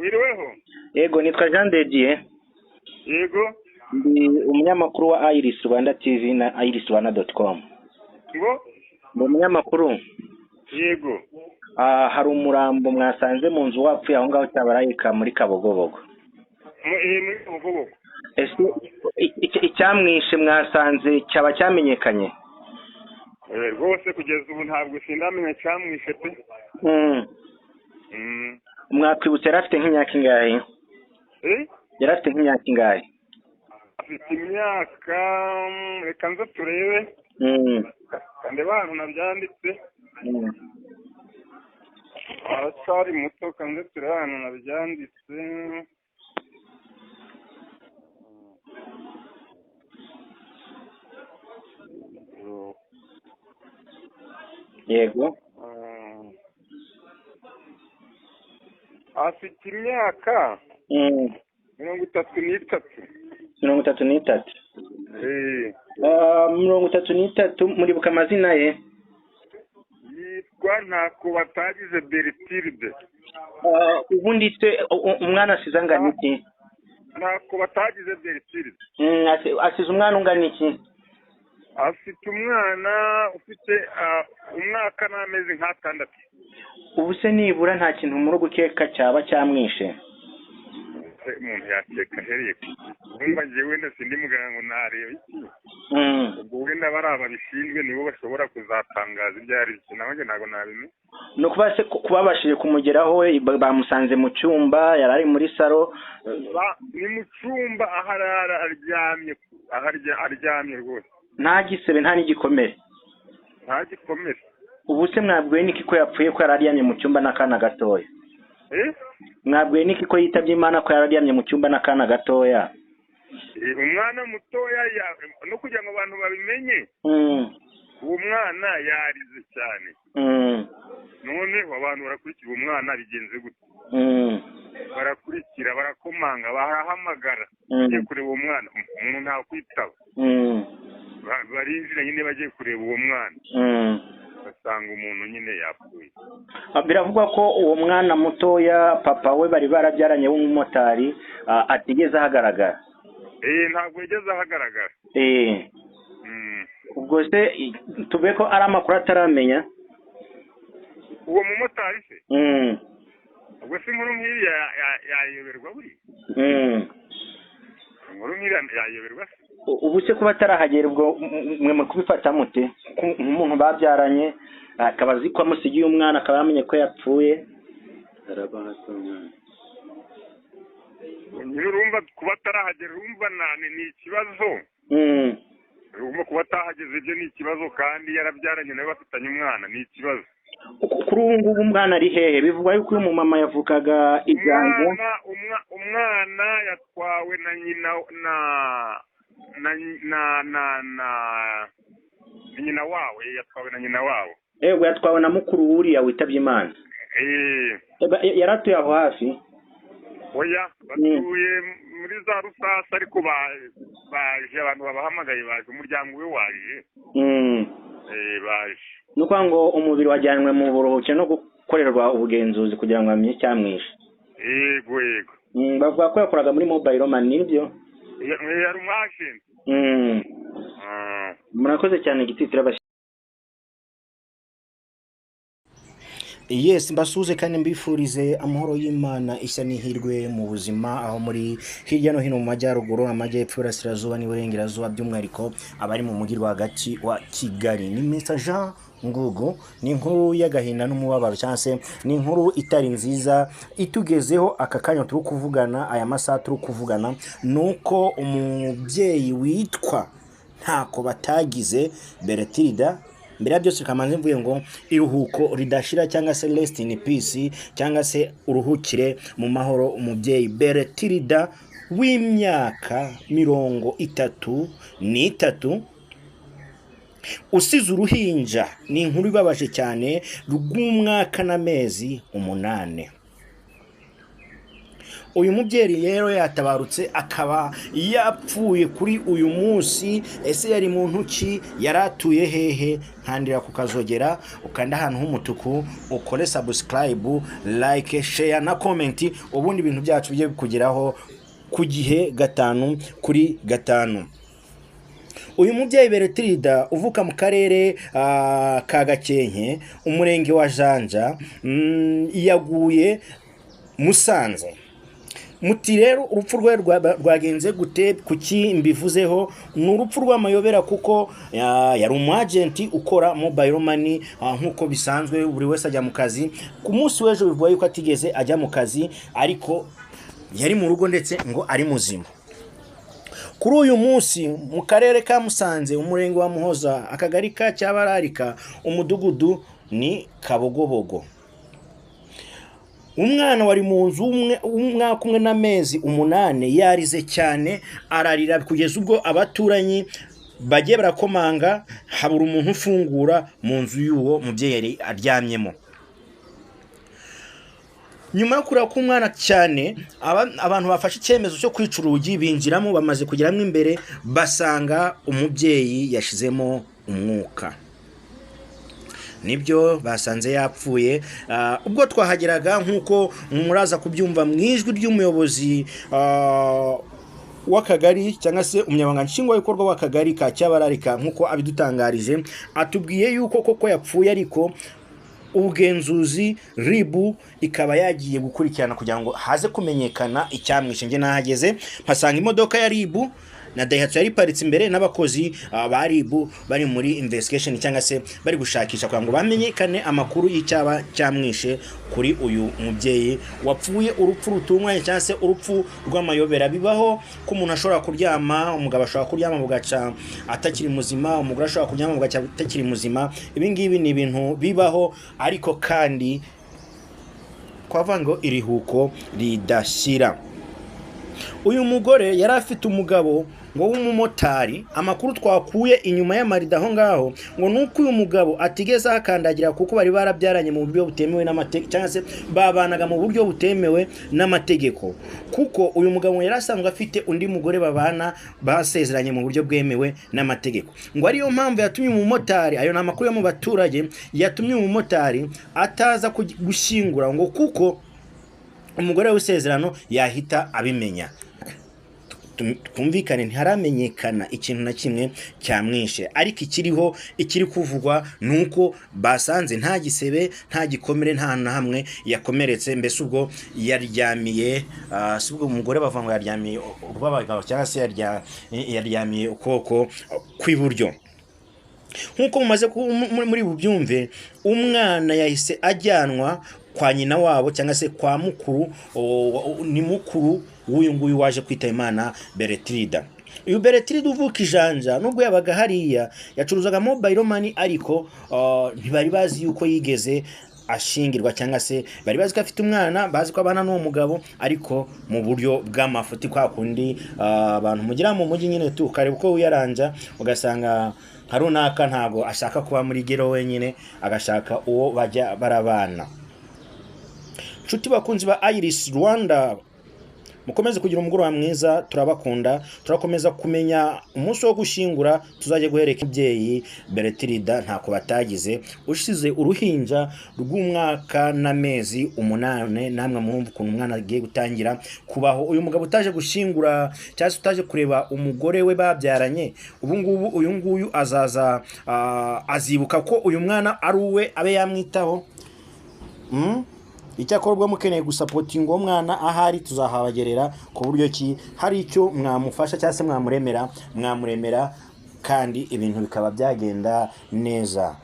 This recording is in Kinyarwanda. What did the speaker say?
Wiriweho? Yego nitwa Jean de Dieu. Yego. Ndi umunyamakuru wa Iris Rwanda TV na irisrwanda.com. Ngo? Ndi umunyamakuru. Yego. Hari umurambo mwasanze mu nzu wapfuye aho ngaho cyabarayika muri Kabogobogo. Muri Kabogobogo. Ese icyamwishe mwasanze cyaba cyamenyekanye? Rwose kugeza ubu ntabwo sindamenya cyamwishe pe. Mwakwibutse yarafite nk'imyaka ingahe? Yarafite nk'imyaka ingahe? Afite imyaka reka nze turebe. Kandi abantu nabyanditse. Aracyari muto kandi turebe ahantu nabyanditse. Yego. Afite imyaka 33. 33. 33 muribuka amazina ye? Yitwa ntako batagize Bertilde. Ubundi se umwana asize angana iki? Ntako batagize Bertilde. Asize umwana ungana iki? Afite umwana ufite umwaka n'amezi nk'atandatu. Ubu se nibura nta kintu muri gukeka cyaba cyamwishe? Umuntu yakeka hereye kumva njyewe ndetse ndi muganga ngo narebe iki. Ubwo wenda baraba bishinzwe nibo bashobora kuzatangaza ibyo ari byo nawe ntago nabimenya. No kuba se kubabashije kumugeraho bamusanze mu cyumba yarari muri saro. Ni mu cyumba aryamye rwose. Nta gisebe nta n'igikomere. Nta gikomere. Ubu se mwabwiwe niki ko yapfuye ko yararyamye mu cyumba n'akana gatoya? Mwabwiwe niki ko yitabye Imana ko yararyamye mu cyumba n'akana gatoya? Umwana mutoya no kugira ngo abantu babimenye. Uwo mwana yarize cyane. None abantu barakurikira umwana bigenze gute? Barakurikira barakomanga barahamagara. Bagiye kureba uwo mwana umuntu nta kwitaba. Barinjira nyine bagiye kureba uwo mwana. Basanga umuntu nyine yapfuye. Biravugwa ko uwo mwana mutoya papa we bari barabyaranye w'umumotari atigeze ahagaragara. Ntabwo yigeze ahagaragara. Ubwo se tube ko ari amakuru ataramenya. Uwo mumotari se? Ubwo se inkuru nk'iyi yayoberwa buri? Inkuru nk'iyi yayoberwa se? Ubu se kuba atarahagera ubwo mwe mu kubifata mute nk'umuntu babyaranye akaba azi ko amusigiye umwana akaba yamenye ko yapfuye? Urumva kuba atarahagera urumva ni ikibazo. Urumva kuba atahageze ibyo ni ikibazo kandi yarabyaranye nawe bafitanye umwana ni ikibazo. Kuri ubu ngubu umwana ari hehe? Bivugwa yuko uyu mumama yavukaga Igango. Umwana yatwawe na nyina nyina wawe yatwawe na nyina wawe. Yatwawe na mukuru wuriya witabye Imana. Yaratuye aho hafi? Oya batuye muri za Rusasa ariko baje abantu babahamagaye baje umuryango we waje. Baje. Nuko ngo umubiri wajyanwe mu buruhuke no gukorerwa ubugenzuzi kugira ngo amenye cyamwishe. Yego. Bavuga ko yakoraga muri mobile money nibyo? Yari umwagent. Murakoze cyane Gititira. Yes, mbasuze kandi mbifurize amahoro y'Imana ishya n'ihirwe mu buzima aho muri hirya no hino mu majyaruguru amajyepfo y'Iburasirazuba n'Iburengerazuba by'umwihariko abari mu mujyi rwagati wa Kigali. Ni Mr. Jean Ngugu, ni inkuru y'agahinda n'umubabaro cyangwa se ni inkuru itari nziza itugezeho aka kanya turi kuvugana aya masaha turi kuvugana nuko umubyeyi witwa ntako batagize Bertilde. Mbere ya byose kamanze mvuye ngo iruhuko ridashira cyangwa se rest in peace cyangwa se uruhukire mu mahoro umubyeyi Bertilde w'imyaka 33 usize uruhinja. Ni inkuru ibabaje cyane rw'umwaka n'amezi 8. uyu mubyeyi rero yatabarutse akaba yapfuye kuri uyu munsi. Ese yari muntu ki, yaratuye hehe? Nkandira kukazogera ukanda ahantu h'umutuku, ukore subscribe, like, share na comment, ubundi ibintu byacu bye kugeraho ku gihe 5 kuri 5. Uyu mubyeyi Bertrida uvuka mu karere ka Gakenke, umurenge wa Janja, yaguye Musanze. Muti rero urupfu rwe rwagenze gute? Kuki mbivuzeho? Ni urupfu rw'amayobera kuko yari umwagenti ukora mobile money nkuko bisanzwe buri wese ajya mu kazi. Ku munsi w'ejo bivuga yuko atigeze ajya mu kazi, ariko yari mu rugo ndetse ngo ari muzima. Kuri uyu munsi mu karere ka Musanze, umurenge wa Muhoza, akagari ka Cyabararika, umudugudu ni Kabogobogo, umwana wari mu nzu umwaka umwe n'amezi 8 yarize cyane, ararira kugeza ubwo abaturanyi bagiye barakomanga, habura umuntu ufungura mu nzu y'uwo mubyeyi aryamyemo. Nyuma yo kurira k'umwana cyane, abantu bafashe icyemezo cyo kwica urugi, binjiramo, bamaze kugeramo imbere basanga umubyeyi yashizemo umwuka. Nibyo basanze yapfuye. Ubwo twahageraga nkuko muraza kubyumva mu ijwi ry'umuyobozi w'akagari cyangwa se umunyamabanga nshingwabikorwa w'akagari ka Cyabararika, nkuko abidutangarije, atubwiye yuko koko yapfuye, ariko ubugenzuzi RIB ikaba yagiye gukurikirana kugira ngo haze kumenyekana icyamwishe. Nge nahageze mpasanga imodoka ya RIB na Daihatsu yari paritse imbere, n'abakozi ba RIB bari muri investigation cyangwa se bari gushakisha kugira ngo bamenyekane amakuru y'icyaba cyamwishe kuri uyu mubyeyi wapfuye urupfu rutunganye cyangwa se urupfu rw'amayobera. Bibaho ko umuntu ashobora kuryama, umugabo ashobora kuryama bugaca atakiri muzima, umugore ashobora kuryama bugaca atakiri muzima. Ibi ngibi ni ibintu bibaho, ariko kandi kwavango irihuko ridashira. Uyu mugore yari afite umugabo ngo w'umumotari. Amakuru twakuye inyuma y'amarida aho ngaho ngo nuko uyu mugabo atigeze akandagira, kuko bari barabyaranye mu buryo butemewe n'amategeko, cyangwa se babanaga mu buryo butemewe n'amategeko, kuko uyu mugabo yari asanzwe afite undi mugore babana basezeranye mu buryo bwemewe n'amategeko. Ngo ariyo mpamvu yatumye umumotari, ayo na makuru yo mu baturage, yatumye umumotari ataza gushyingura, ngo kuko umugore w'isezerano yahita abimenya. Twumvikane ntiharamenyekana ikintu na kimwe cyamwishe, ariko ikiri kuvugwa nuko basanze nta gisebe, nta gikomere, nta na hamwe yakomeretse. Mbese ubwo yaryamiye, ubwo umugore bavuga ngo yaryamiye urw'abagabo cyangwa se yaryamiye ukuboko kw'iburyo. Nkuko mumaze muri bubyumve, umwana yahise ajyanwa kwa nyina wabo cyangwa se kwa mukuru, ni mukuru w'uyu nguyu waje kwita Imana Bertrida. Uyu Bertrida uvuka Ijanja, nubwo yabaga hariya yacuruzaga mobile money, ariko ntibari bazi yuko yigeze ashingirwa, cyangwa se bari bazi ko afite umwana, bazi ko abana n'uwo mugabo, ariko mu buryo bw'amafuti, kwa kundi abantu mugira mu mujyi nyine tukareba uko uyaranja, ugasanga harunaka ntago ashaka kuba muri gero wenyine, agashaka uwo bajya barabana. Nshuti bakunzi ba Iris Rwanda, mukomeze kugira umugoroba mwiza, turabakunda. Turakomeza kumenya umunsi wo gushingura, tuzajye guhereka umubyeyi Bertrida ntako batagize, ushize uruhinja rw'umwaka n'amezi 8. Namwe murumva ukuntu umwana agiye gutangira kubaho. Uyu mugabo utaje gushingura cyangwa utaje kureba umugore we babyaranye, ubu ngubu uyu nguyu azaza azibuka ko uyu mwana ari uwe, abe yamwitaho. Icyakora ubwo mukeneye gusapotinga uwo mwana ahari, tuzahabagerera ku buryo ki hari icyo mwamufasha cyangwa se mwamuremera kandi ibintu bikaba byagenda neza.